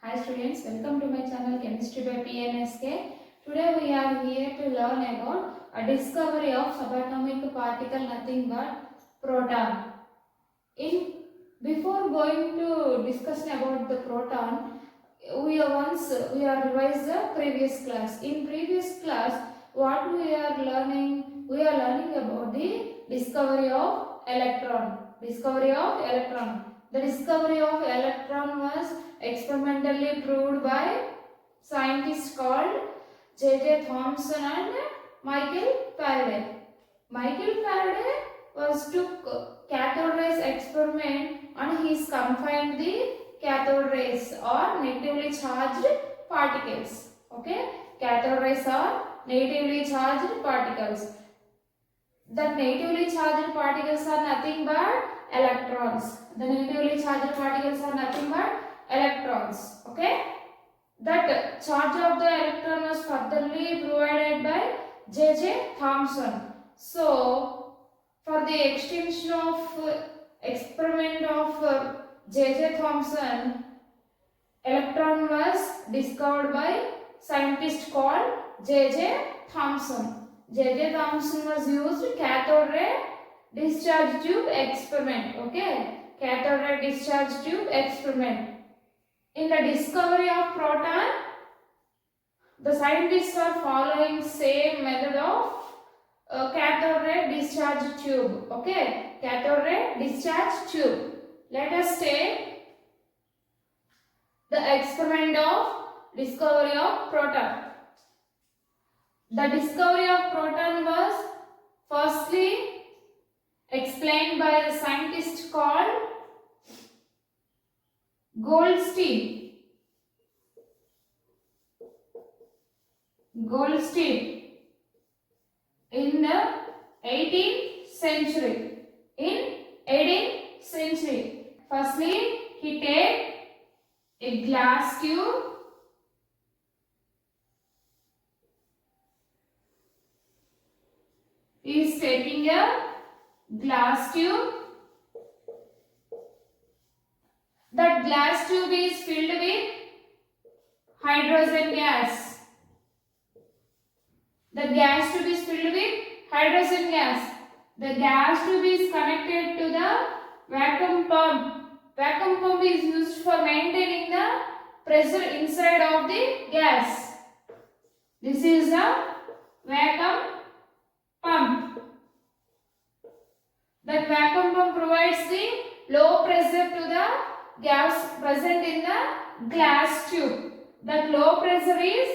Hi students, welcome to my channel Chemistry by PNSK. Today we are here to learn about a discovery of subatomic particle, nothing but proton. Before going to discussion about the proton, we are revised the previous class. In previous class, what we are learning? We are learning about the discovery of electron. Discovery of electron. The discovery of electron was experimentally proved by scientists called J.J. Thomson and Michael Faraday. Michael Faraday took cathode rays experiment and he confined the cathode rays or negatively charged particles. Okay, cathode rays are negatively charged particles. The negatively charged particles are nothing but electrons. The negatively charged particles are nothing but electrons. Okay, that charge of the electron was furtherly provided by J.J. Thomson. So, for the extension of experiment of J.J. Thomson, electron was discovered by scientist called J.J. Thomson. J.J. Thomson was used cathode ray discharge tube experiment. Okay, cathode ray discharge tube experiment. In the discovery of proton, the scientists are following same method of cathode ray discharge tube. Okay, cathode ray discharge tube. Let us take the experiment of discovery of proton. The discovery of proton was firstly explained by the scientist called Goldstein. In the 18th century. Firstly, he take a glass tube. He is taking a glass tube. That glass tube is filled with hydrogen gas. The gas tube is filled with hydrogen gas. The gas tube is connected to the vacuum pump. Vacuum pump is used for maintaining the pressure inside of the gas. This is a vacuum pump. That vacuum pump provides the low pressure to the gas present in the glass tube. That low pressure is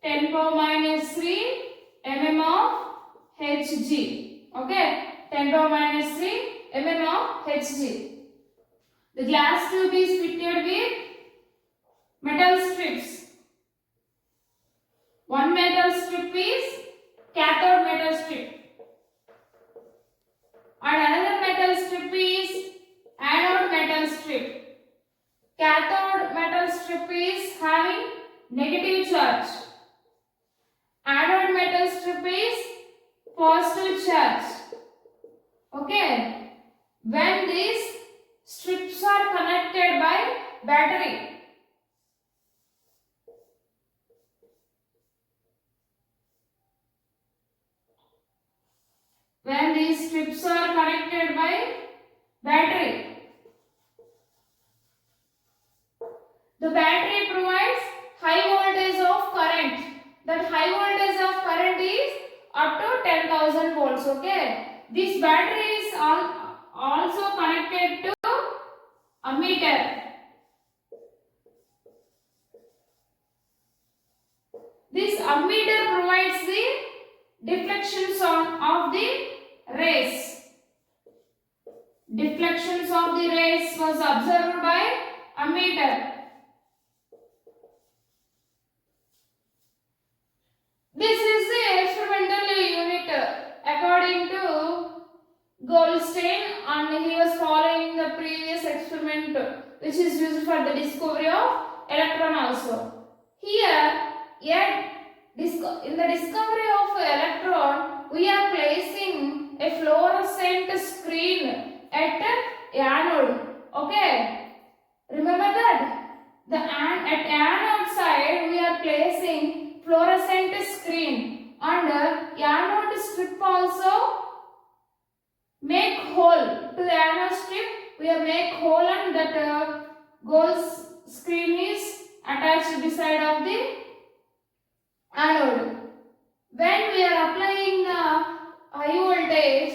10 power minus 3 mm of Hg. Okay, 10 power minus 3 mm of Hg. The glass tube is fitted with metal strips. One metal strip is cathode metal strip. And another metal strip is anode metal strip. Cathode metal strip is having negative charge. Anode metal strip is positive charge. Okay. When these strips are connected by battery, the battery provides high voltage of current. That high voltage of current is up to 10,000 volts. Okay. This battery is also connected to ammeter. This ammeter provides the deflections of the rays. Deflections of the rays was observed by ammeter. This is the experimental unit according to Goldstein, and he was following the previous experiment which is used for the discovery of electron also. Here, in the discovery of electron, we are placing a fluorescent screen at anode. Okay, remember that at are placing fluorescent screen and anode strip also make hole to the anode strip. We are make hole and that gold screen is attached beside of the anode. When we are applying the high voltage,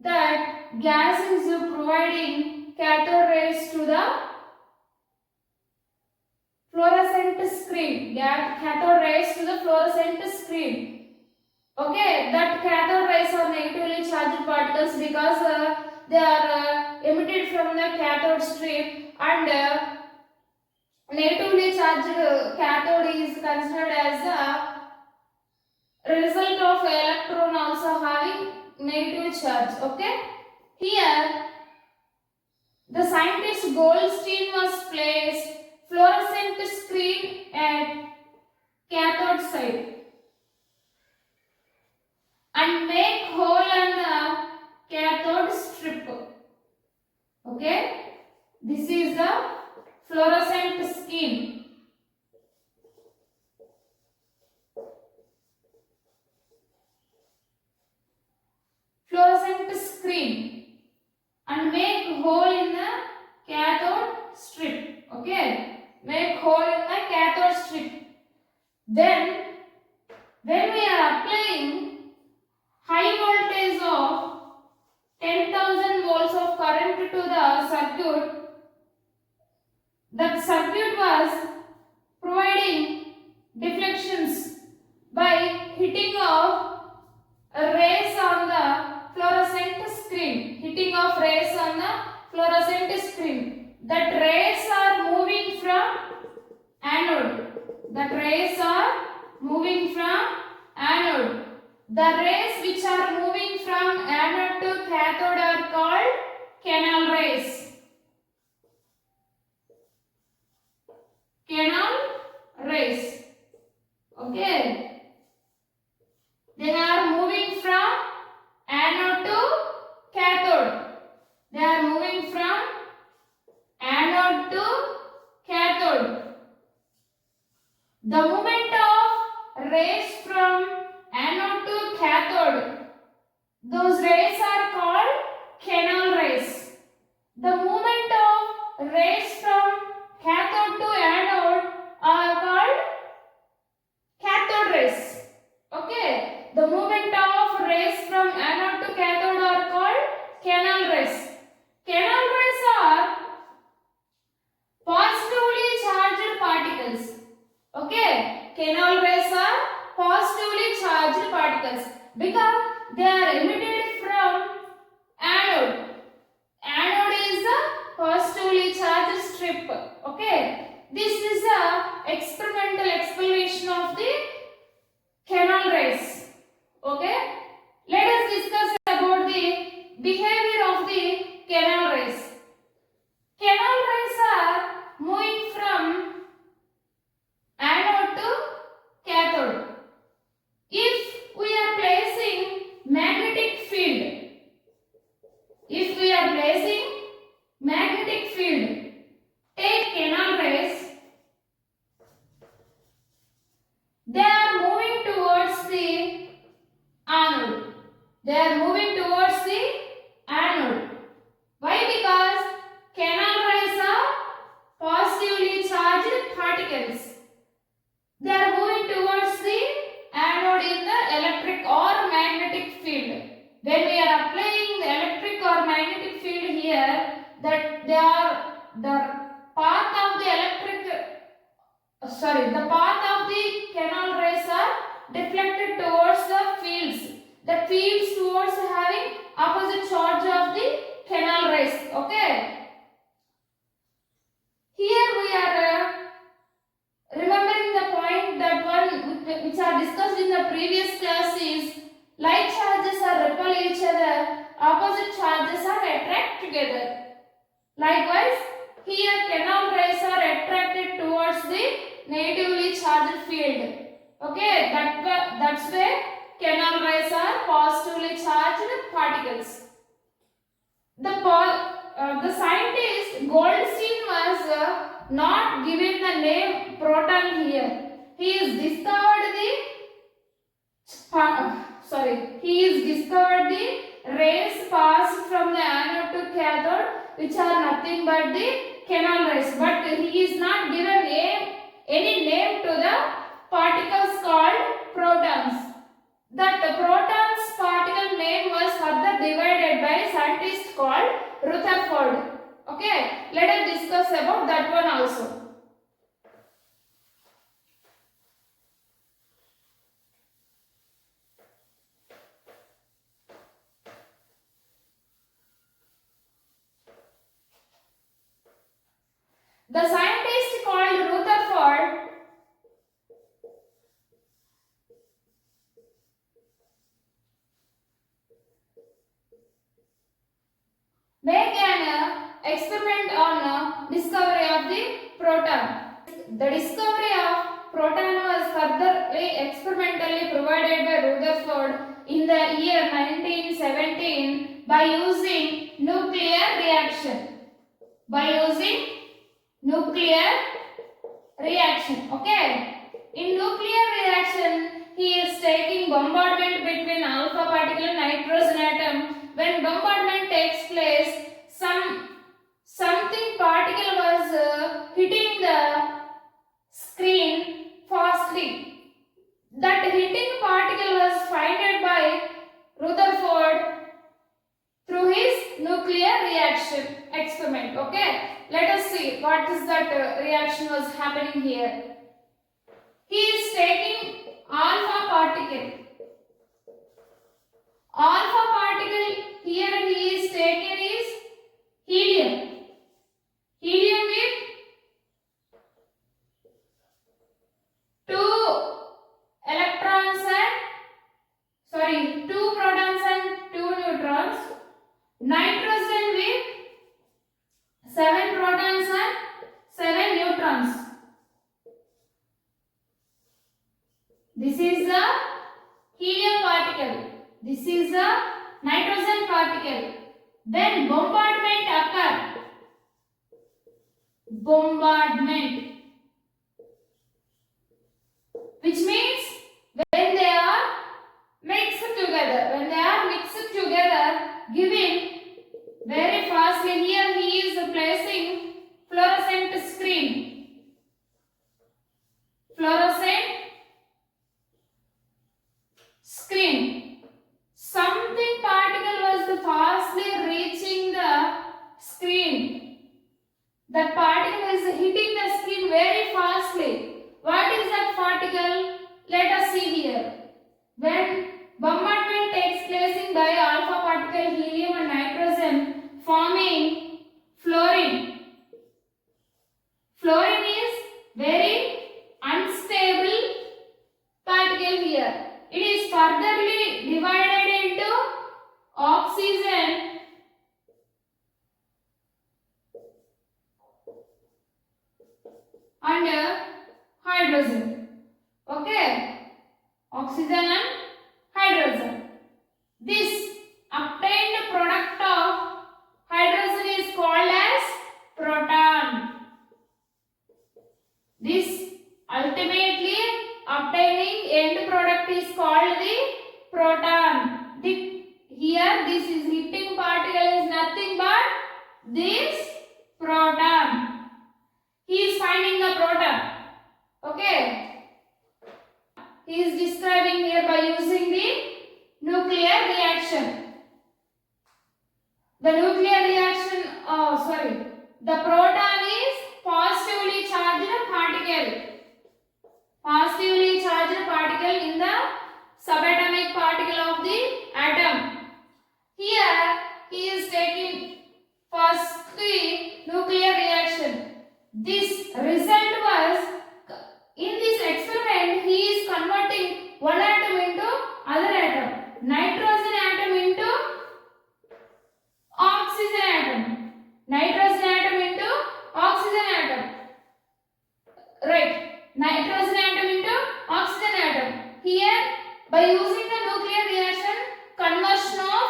that gas is providing cathode rays to the fluorescent screen. Cathode rays to the fluorescent screen. Okay, that cathode rays are negatively charged particles because they are emitted from the cathode strip, and negatively charged cathode is considered as a result of electron also having negative charge. Okay, here the scientist Goldstein was placed fluorescent screen at cathode side and make hole in the cathode strip. Okay, this is the fluorescent screen. Fluorescent screen and make hole in the cathode strip. Okay, make hole in the cathode strip. Then when we are applying high voltage of 10,000 volts of current to the circuit, that circuit was providing deflections by hitting of rays on the fluorescent screen. Hitting of rays on the fluorescent screen. That rays are moving from anode. That rays are moving from anode. The rays which are moving from anode to cathode are called canal rays. Canal rays. Okay. They are moving from anode to cathode. They are moving from anode to cathode. The movement of rays from anode to cathode, those rays are called canal rays. The movement of rays from cathode to anode are called cathode rays. Okay, the movement of rays from anode to cathode are called canal rays. Canal rays are positively charged particles. Okay, canal rays are positively charged particles because they are emitted from anode. Anode is a positively charged strip. Okay, this is a experimental explanation of the canal rays. Okay, let us discuss about the behavior of the canal rays. Canal rays are moving from anode to cathode. If we are placing magnetic field, take canal rays, they are moving towards the anode. They are moving towards the anode. Why? Because canal rays are positively charged particles. They are moving towards the anode in the electric or magnetic field. When we are applying the electric or magnetic field here, that they are the path of the the path of the canal rays are deflected towards the fields. The fields towards having opposite charge of the canal rays. Okay. Here we are remembering the point that one which are discussed in the previous class is like charges are repel each other, opposite charges are attract together. Likewise, here canal rays are attracted towards the negatively charged field. Okay, that's why canal rays are positively charged particles. The scientist Goldstein was not given the name proton here. he is discovered the rays passed from the anode to cathode, which are nothing but the canal rays. But he is not given any name to the particles called protons. That the protons particle name was further divided by a scientist called Rutherford. Okay, let us discuss about that one also. The scientist called Rutherford made an experiment on discovery of the proton. The discovery of proton was furtherly experimentally provided by Rutherford in the year 1917 by using nuclear reaction. Okay. In nuclear reaction, he is taking bombardment between alpha particle and nitrogen atom. When bombardment takes place, something particle was hitting the screen fastly. That hitting particle was found by Rutherford through his nuclear reaction experiment. Okay. Let us see what is that reaction was happening here. He is taking alpha particle. Alpha particle here he is taken is helium. Helium with 2 protons and 2 neutrons. Nitrogen with 7 protons and 7 neutrons. This is the helium particle. This is the nitrogen particle. Then bombardment occurs. Bombardment, which means when they are mixed together, giving very fastly. Here he is placing fluorescent screen. Something particle was fastly reaching the screen. That particle is hitting the screen very fastly. What is that particle? Let us see here. When bombardment takes place in by alpha particle, helium and nitrogen, forming fluorine. Fluorine is very unstable particle here. It is furtherly divided into oxygen and hydrogen. Okay, oxygen and hydrogen. This obtained product of hydrogen is called as proton. This ultimately obtaining end product is called the proton. Here this is hitting particle is nothing but this proton. He is finding the proton. Okay. He is describing here by using the nuclear reaction. The nuclear reaction, the proton is positively charged particle. Positively charged particle in the subatomic particle of the atom. Here he is taking first the nuclear reaction. This result was, in this experiment he is converting one atom into other atom. Nitrogen atom into oxygen atom. Nitrogen atom into oxygen atom. Right. Nitrogen atom into oxygen atom. Here by using the nuclear reaction, conversion of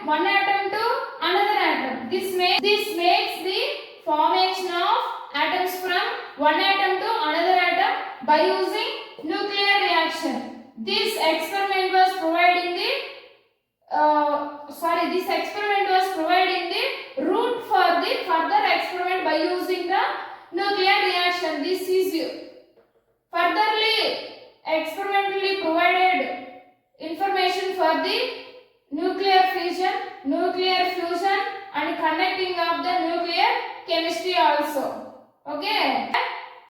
one atom to another atom. This makes the formation of atoms from one atom to another atom by using nuclear reaction. This experiment was providing the route for the further experiment by using the nuclear reaction. This is furtherly experimentally provided information for the nuclear fission, nuclear fusion and connecting of the nuclear chemistry also. Okay.